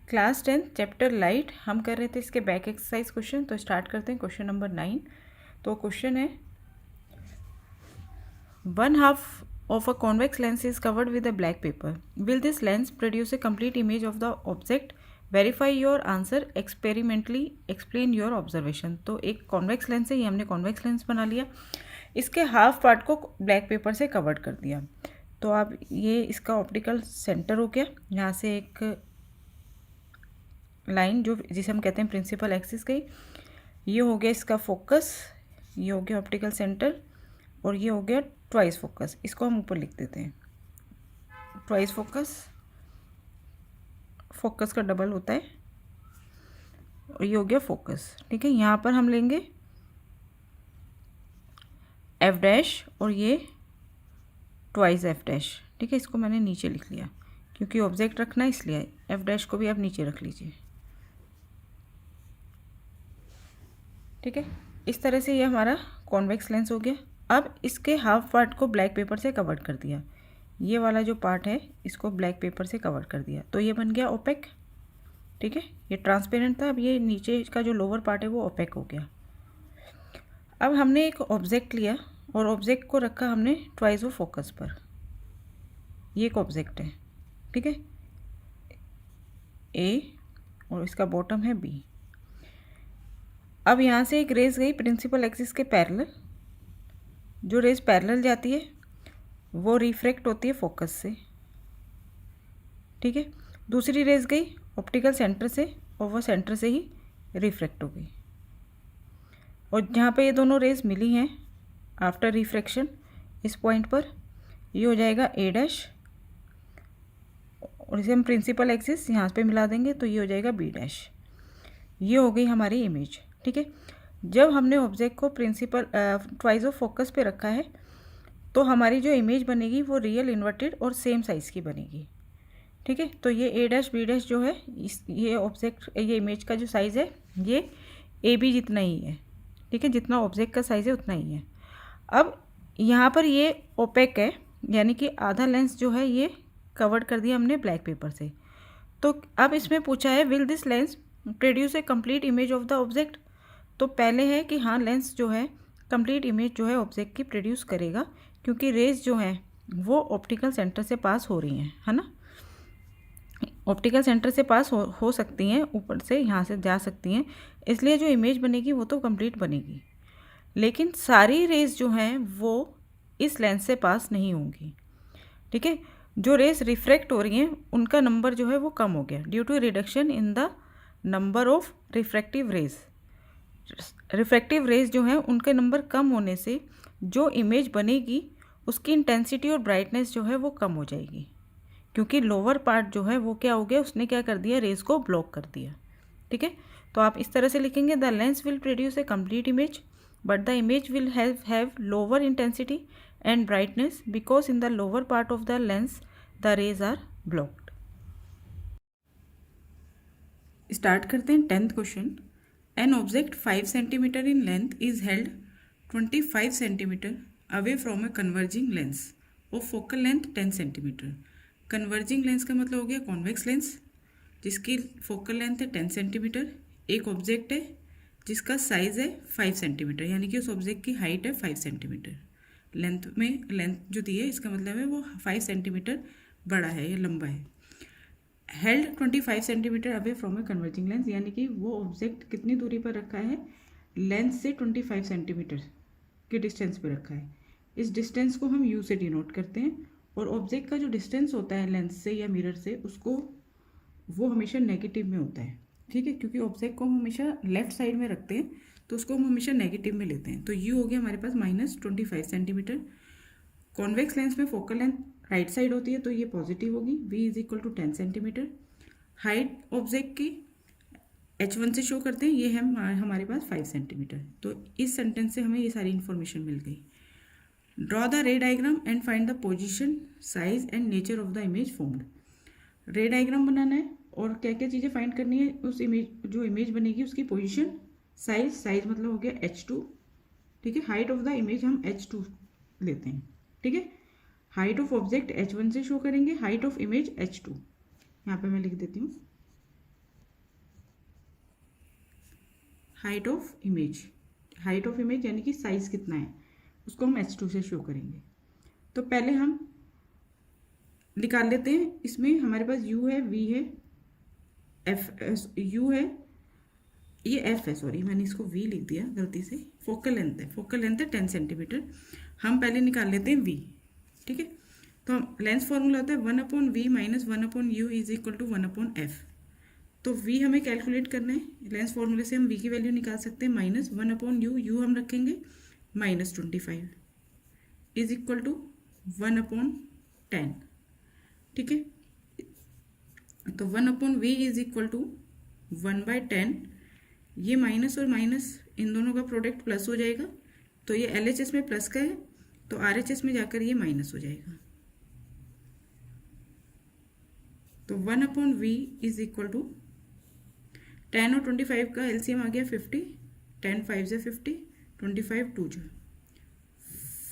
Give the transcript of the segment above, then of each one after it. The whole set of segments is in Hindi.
क्लास 10 चैप्टर लाइट हम कर रहे थे इसके बैक एक्सरसाइज क्वेश्चन। तो स्टार्ट करते हैं क्वेश्चन नंबर 9। तो क्वेश्चन है 1/2 of a convex lens is covered with a black paper. Will this lens produce a complete image of the object? Verify your answer experimentally. Explain your observation. तो एक कॉन्वेक्स लेंस है, ये हमने कॉन्वेक्स लेंस बना लिया, इसके हाफ पार्ट को ब्लैक पेपर से कवर्ड कर दिया। तो अब ये इसका ऑप्टिकल सेंटर हो गया, यहाँ से एक लाइन जो जिसे हम कहते हैं प्रिंसिपल एक्सिस गई, ये हो गया इसका फोकस, ये हो गया ऑप्टिकल सेंटर, और ये हो गया ट्वाइस फोकस। इसको हम ऊपर लिख देते हैं, ट्वाइस फोकस, फोकस का डबल होता है, और ये हो गया फोकस। ठीक है, यहाँ पर हम लेंगे एफ डैश और ये ट्वाइस एफ डैश। ठीक है, इसको मैंने नीचे लिख लिया क्योंकि ऑब्जेक्ट रखना है, इसलिए एफ डैश को भी आप नीचे रख लीजिए। ठीक है, इस तरह से ये हमारा कॉन्वेक्स लेंस हो गया। अब इसके हाफ पार्ट को ब्लैक पेपर से कवर कर दिया, ये वाला जो पार्ट है इसको ब्लैक पेपर से कवर कर दिया, तो ये बन गया ओपेक। ठीक है, ये ट्रांसपेरेंट था, अब ये नीचे का जो लोअर पार्ट है वो ओपेक हो गया। अब हमने एक ऑब्जेक्ट लिया और ऑब्जेक्ट को रखा हमने ट्वाइस ऑफ फोकस पर, ये एक ऑब्जेक्ट है। ठीक है, ए और इसका बॉटम है बी। अब यहाँ से एक रेज गई प्रिंसिपल एक्सिस के पैरेलल, जो रेज पैरेलल जाती है वो रिफ्रैक्ट होती है फोकस से। ठीक है, दूसरी रेज गई ऑप्टिकल सेंटर से और वो सेंटर से ही रिफ्रैक्ट हो गई, और जहाँ पे ये दोनों रेज मिली हैं आफ्टर रिफ्रैक्शन इस पॉइंट पर, ये हो जाएगा ए डैश, और इसे हम प्रिंसिपल एक्सिस यहाँ पे मिला देंगे तो ये हो जाएगा बी डैश। ये हो गई हमारी इमेज। ठीक है, जब हमने ऑब्जेक्ट को प्रिंसिपल ट्वाइस ऑफ फोकस पे रखा है तो हमारी जो इमेज बनेगी वो रियल इन्वर्टेड और सेम साइज़ की बनेगी। ठीक है, तो ये ए डैश बी डैश जो है ये ऑब्जेक्ट, ये इमेज का जो साइज़ है ये ए बी जितना ही है। ठीक है, जितना ऑब्जेक्ट का साइज़ है उतना ही है। अब यहाँ पर ये ओपेक है, यानी कि आधा लेंस जो है ये कवर्ड कर दिया हमने ब्लैक पेपर से। तो अब इसमें पूछा है will this lens produce a complete image of the object. तो पहले है कि हाँ, लेंस जो है कंप्लीट इमेज जो है ऑब्जेक्ट की प्रोड्यूस करेगा, क्योंकि रेज जो हैं वो ऑप्टिकल सेंटर से पास हो रही हैं, है ना। ऑप्टिकल सेंटर से पास हो सकती हैं, ऊपर से यहाँ से जा सकती हैं, इसलिए जो इमेज बनेगी वो तो कंप्लीट बनेगी। लेकिन सारी रेज जो हैं वो इस लेंस से पास नहीं होंगी। ठीक है, जो रेज रिफ्रैक्ट हो रही हैं उनका नंबर जो है वो कम हो गया due to reduction in the number of refractive rays. Refractive rays जो हैं उनके नंबर कम होने से जो इमेज बनेगी उसकी इंटेंसिटी और ब्राइटनेस जो है वो कम हो जाएगी, क्योंकि लोअर पार्ट जो है वो क्या हो गया, उसने क्या कर दिया, रेज को ब्लॉक कर दिया। ठीक है, तो आप इस तरह से लिखेंगे the lens will produce a complete image but the image will have lower intensity and brightness because in the lower part of the lens the rays are blocked. Start करते हैं 10th question. An object 5 cm in length is held 25 cm away from a converging lens of focal length 10 cm। Converging lens का मतलब हो गया कॉन्वेक्स लेंस, जिसकी फोकल लेंथ है 10 cm। एक ऑब्जेक्ट है जिसका साइज है 5 cm, यानी कि उस ऑब्जेक्ट की हाइट है 5 cm। लेंथ में लेंथ जो दी है इसका मतलब है वो 5 cm बड़ा है या लंबा है। Held 25 centimetre away from a converging lens, यानी कि वो ऑब्जेक्ट कितनी दूरी पर रखा है, लेंस से 25 सेंटीमीटर के डिस्टेंस पर रखा है। इस डिस्टेंस को हम यू से डिनोट करते हैं, और ऑब्जेक्ट का जो डिस्टेंस होता है लेंस से या मिरर से उसको वो हमेशा नेगेटिव में होता है। ठीक है, क्योंकि ऑब्जेक्ट को हम हमेशा लेफ्ट साइड में रखते हैं तो उसको हम हमेशा नेगेटिव में लेते हैं। तो यू हो गया हमारे पास -25 सेंटीमीटर। कॉन्वेक्स लेंस में फोकल लेंथ राइट साइड होती है तो ये पॉजिटिव होगी, v is equal to 10 centimetre. Height object की h1 से शो करते हैं, ये है हमारे पास 5 सेंटीमीटर। तो इस सेंटेंस से हमें ये सारी इन्फॉर्मेशन मिल गई। Draw the ray diagram and find the position, size and nature of the image formed. Ray diagram बनाना है और क्या क्या चीज़ें फाइंड करनी है, उस इमेज जो इमेज बनेगी उसकी पोजीशन, साइज मतलब हो गया h2। ठीक है, हाइट ऑफ द इमेज हम h2 लेते हैं। ठीक है, हाइट ऑफ ऑब्जेक्ट h1 से शो करेंगे, हाइट ऑफ इमेज h2। यहाँ पे मैं लिख देती हूँ height of image, height of image यानी कि साइज़ कितना है उसको हम H2 से शो करेंगे। तो पहले हम निकाल लेते हैं। इसमें हमारे पास U है, V है, U है, ये F है, सॉरी मैंने इसको V लिख दिया गलती से। फोकल लेंथ है, फोकल लेंथ है 10 सेंटीमीटर। हम पहले निकाल लेते हैं V, ठीक है। तो लेंथ फॉर्मूला होता है 1/V minus 1/U is equal to 1/F। तो V हमें कैलकुलेट करना है। लेंथ फॉर्मूले से हम V की वैल्यू निकाल सकते हैं माइनस 1/U, U हम रखेंगे -25 इज इक्वल टू 1/10, ठीक है। तो 1/V इज इक्वल टू 1/10। ये माइनस और माइनस इन दोनों का प्रोडक्ट प्लस हो जाएगा, तो ये LHS में प्लस का है तो RHS में जाकर ये माइनस हो जाएगा। तो 1/V इज इक्वल टू 10 और 25 का LCM आ गया 50, 10 5 से 50, 25 2 जो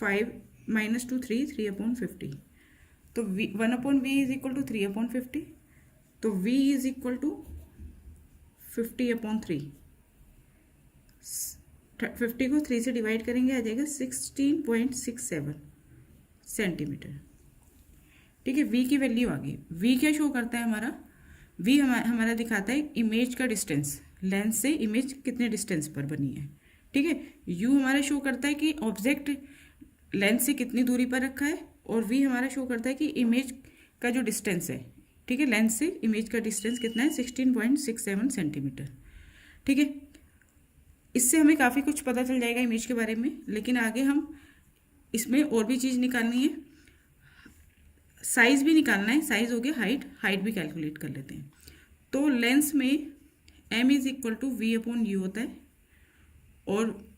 5 -2 3, 3/50। तो 1/V इज इक्वल टू 3/50। तो V इज इक्वल टू 50/3। 50 को 3 से डिवाइड करेंगे, आ जाएगा 16.67 सेंटीमीटर, ठीक है। V की वैल्यू आ गई। V क्या शो करता है हमारा? V हमारा दिखाता है इमेज का डिस्टेंस, लेंस से इमेज कितने डिस्टेंस पर बनी है, ठीक है। U हमारा शो करता है कि ऑब्जेक्ट लेंस से कितनी दूरी पर रखा है, और V हमारा शो करता है कि इमेज का जो डिस्टेंस है, ठीक है, लेंस से इमेज का डिस्टेंस कितना है 16.67 सेंटीमीटर, ठीक है। इससे हमें काफ़ी कुछ पता चल जाएगा इमेज के बारे में, लेकिन आगे हम इसमें और भी चीज़ निकालनी है। साइज़ भी निकालना है, साइज़ हो गया, हाइट भी कैलकुलेट कर लेते हैं। तो लेंस में M is equal to V/U होता है, और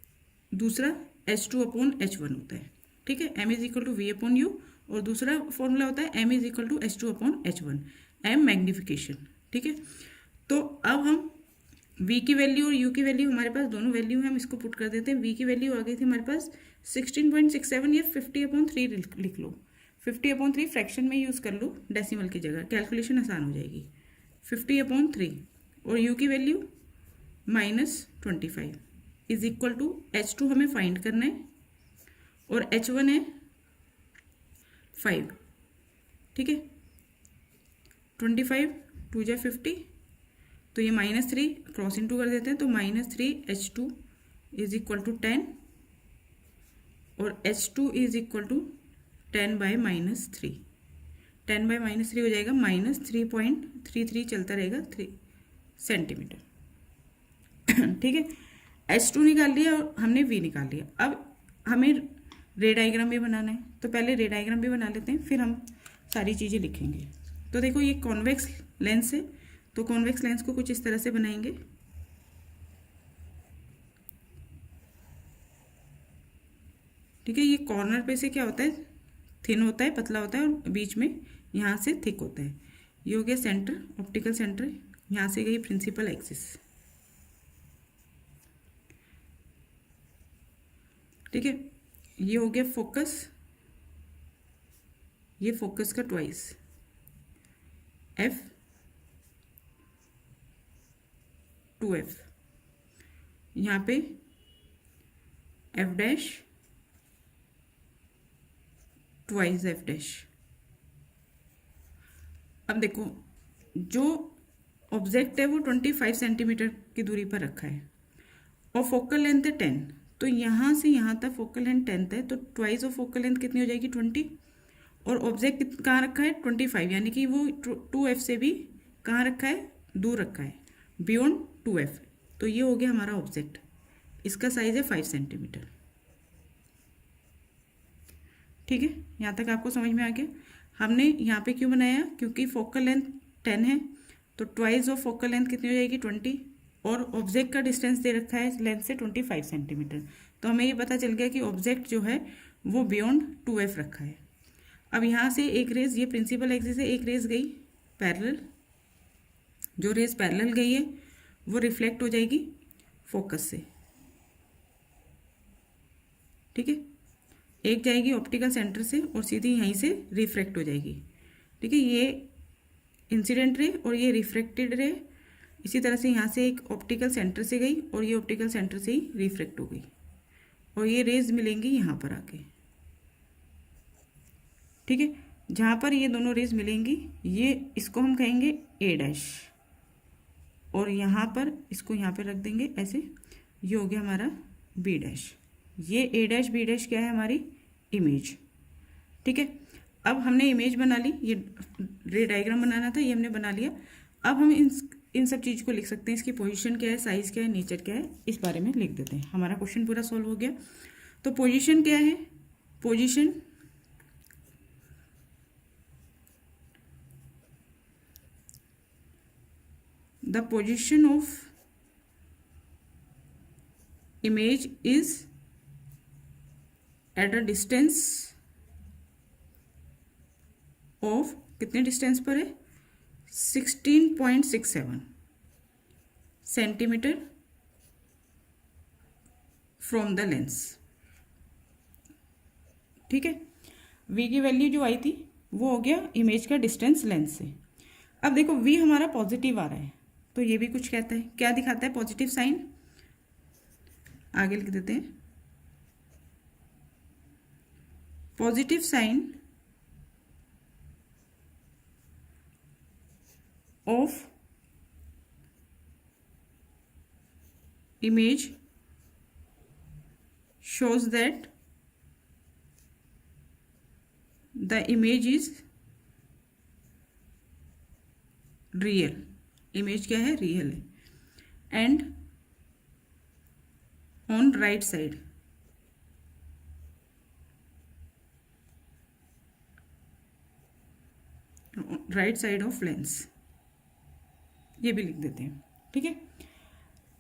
दूसरा H2/H1 होता है, ठीक है। M is equal to V/U, और दूसरा फॉर्मूला होता है M is equal to H2/H1, M magnification, ठीक है। तो अब हम V की वैल्यू और U की वैल्यू, हमारे पास दोनों वैल्यू है, हम इसको पुट कर देते हैं। V की वैल्यू आ गई थी हमारे पास 16.67 या 50/3 लिख लो। 50/3 फ्रैक्शन में यूज़ कर लो डेसिमल की जगह, कैलकुलेशन आसान हो जाएगी। 50/3 और U की value -25 is equal to H2 हमें फाइंड करना है, और H1 है 5, ठीक है। 25 2 जा 50, तो ये -3 क्रॉस इनटू कर देते हैं, तो -3 H2 इज इक्वल टू 10, और H2 इज इक्वल टू 10/-3, 10/-3 हो जाएगा -3.33 चलता रहेगा 3 सेंटीमीटर, ठीक है। H2 निकाल लिया और हमने V निकाल लिया। अब हमें रे डायग्राम भी बनाना है, तो पहले रे डायग्राम भी बना लेते हैं, फिर हम सारी चीज़ें लिखेंगे। तो देखो ये कॉन्वेक्स लेंस है, तो कॉन्वेक्स लेंस को कुछ इस तरह से बनाएंगे, ठीक है। ये कॉर्नर पे से क्या होता है, थिन होता है, पतला होता है, और बीच में यहाँ से थिक होता है। ये हो गया सेंटर, ऑप्टिकल सेंटर, यहाँ से गई प्रिंसिपल एक्सिस, ठीक है। ये हो गया फोकस, ये फोकस का ट्वाइस F 2F, यहाँ पे F' ट्वाइस F'। अब देखो जो ऑब्जेक्ट है वो 25 सेंटीमीटर की दूरी पर रखा है, और फोकल लेंथ है 10, तो यहाँ से यहाँ तक फोकल लेंथ 10 है, तो ट्वाइस ऑफ फोकल लेंथ कितनी हो जाएगी 20, और ऑब्जेक्ट कहाँ रखा है 25, यानी कि वो 2F से भी कहाँ रखा है, दूर रखा है, बियॉन्ड 2F। तो ये हो गया हमारा ऑब्जेक्ट, इसका साइज है 5 सेंटीमीटर, ठीक है। यहाँ तक आपको समझ में आ गया। हमने यहाँ पे क्यों बनाया, क्योंकि फोकल लेंथ 10 है, तो ट्वाइस ऑफ फोकल लेंथ कितनी हो जाएगी 20, और ऑब्जेक्ट का डिस्टेंस दे रखा है लेंथ से 25 सेंटीमीटर, तो हमें ये पता चल गया कि ऑब्जेक्ट जो है वो बियॉन्ड 2F रखा है। अब यहाँ से एक रेज, ये प्रिंसिपल एक्सिस है, एक रेज गई पैरेलल, जो रेज पैरेलल गई है वो रिफ्लेक्ट हो जाएगी फोकस से, ठीक है। एक जाएगी ऑप्टिकल सेंटर से और सीधी यहीं से रिफ्रैक्ट हो जाएगी, ठीक है। ये इंसिडेंट रे और ये रिफ्रैक्टेड रे इसी तरह से यहाँ से एक ऑप्टिकल सेंटर से गई और ये ऑप्टिकल सेंटर से ही रिफ्रैक्ट हो गई और ये रेज मिलेंगी यहाँ पर आके, ठीक है। जहाँ पर ये दोनों रेज मिलेंगी ये इसको हम कहेंगे ए डैश और यहाँ पर इसको यहाँ पे रख देंगे ऐसे, ये हो गया हमारा बी डैश। ये ए डैश बी डैश क्या है, हमारी इमेज, ठीक है। अब हमने इमेज बना ली, ये रे डायग्राम बनाना था, ये हमने बना लिया। अब हम इन सब चीज़ को लिख सकते हैं, इसकी पोजीशन क्या है, साइज़ क्या है, नेचर क्या है, इस बारे में लिख देते हैं। हमारा क्वेश्चन पूरा सॉल्व हो गया। तो पोजीशन क्या है, position the position of image is at a distance of, कितने डिस्टेंस पर है, 16.67 सेंटीमीटर फ्रॉम द लेंस, ठीक है। v की वैल्यू जो आई थी वो हो गया इमेज का डिस्टेंस लेंस से। अब देखो v हमारा पॉजिटिव आ रहा है तो ये भी कुछ कहता है, क्या दिखाता है, पॉजिटिव साइन। आगे लिख देते हैं, positive sign of image shows that the image is real, image क्या है, रियल है। And on right side, right side of lens, ये भी लिख देते हैं, ठीक है।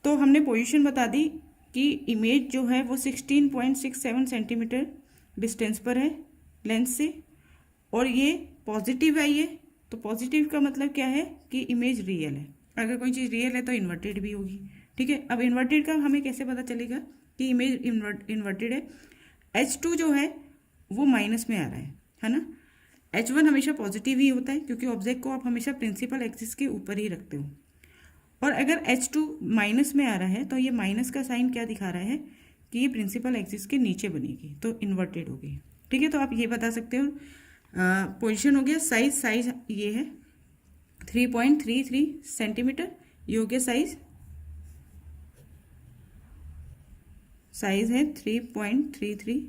तो हमने पोजीशन बता दी कि इमेज जो है वो 16.67 सेंटीमीटर डिस्टेंस पर है लेंस से और ये पॉजिटिव आई है। तो पॉजिटिव का मतलब क्या है कि इमेज रियल है। अगर कोई चीज़ रियल है तो इन्वर्टेड भी होगी, ठीक है। अब इन्वर्टेड का हमें कैसे पता चलेगा कि इमेज इन्वर्टेड है। H2 जो है वो माइनस में आ रहा है ना। H1 हमेशा पॉजिटिव ही होता है क्योंकि ऑब्जेक्ट को आप हमेशा प्रिंसिपल एक्सिस के ऊपर ही रखते हो। और अगर H2 माइनस में आ रहा है तो ये माइनस का साइन क्या दिखा रहा है कि ये प्रिंसिपल एक्सिस के नीचे बनेगी, तो इन्वर्टेड होगी, ठीक है। तो आप ये बता सकते हो। पोजीशन हो गया, साइज ये है 3.33 सेंटीमीटर, ये हो गया साइज है 3.33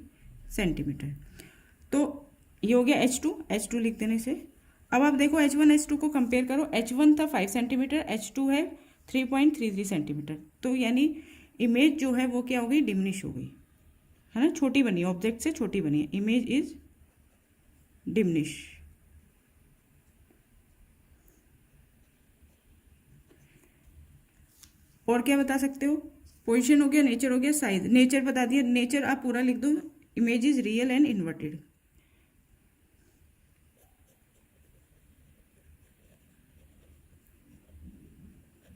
सेंटीमीटर। तो ये हो गया H2 लिख देने से। अब आप देखो H1 H2 को कंपेयर करो। H1 था 5 सेंटीमीटर, H2 है 3.33 सेंटीमीटर। तो यानी इमेज जो है वो क्या हो गई, डिमिनिश हो गई, है ना, छोटी बनी है, ऑब्जेक्ट से छोटी बनी है, इमेज इज डिमिनिश। और क्या बता सकते हो, पोजीशन हो गया, नेचर हो गया, साइज। नेचर बता दिया, नेचर आप पूरा लिख दो, image is real and inverted.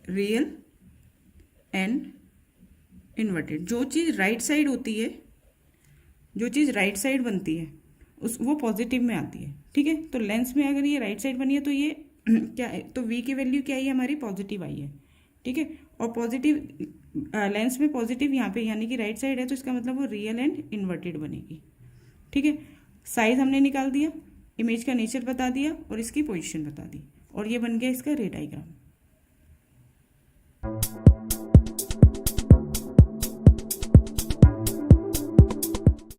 Real and inverted. जो चीज़ राइट साइड होती है, जो चीज़ राइट साइड बनती है वो पॉजिटिव में आती है, ठीक है। तो लेंस में अगर ये राइट साइड बनी है तो ये क्या है, तो v की वैल्यू क्या आई है, हमारी पॉजिटिव आई है, ठीक है। और पॉजिटिव लेंस में पॉजिटिव यहाँ पे यानी कि राइट साइड है, तो इसका मतलब वो रियल एंड इन्वर्टेड बनेगी, ठीक है। साइज हमने निकाल दिया, इमेज का नेचर बता दिया और इसकी पोजीशन बता दी और ये बन गया इसका रे डायग्राम।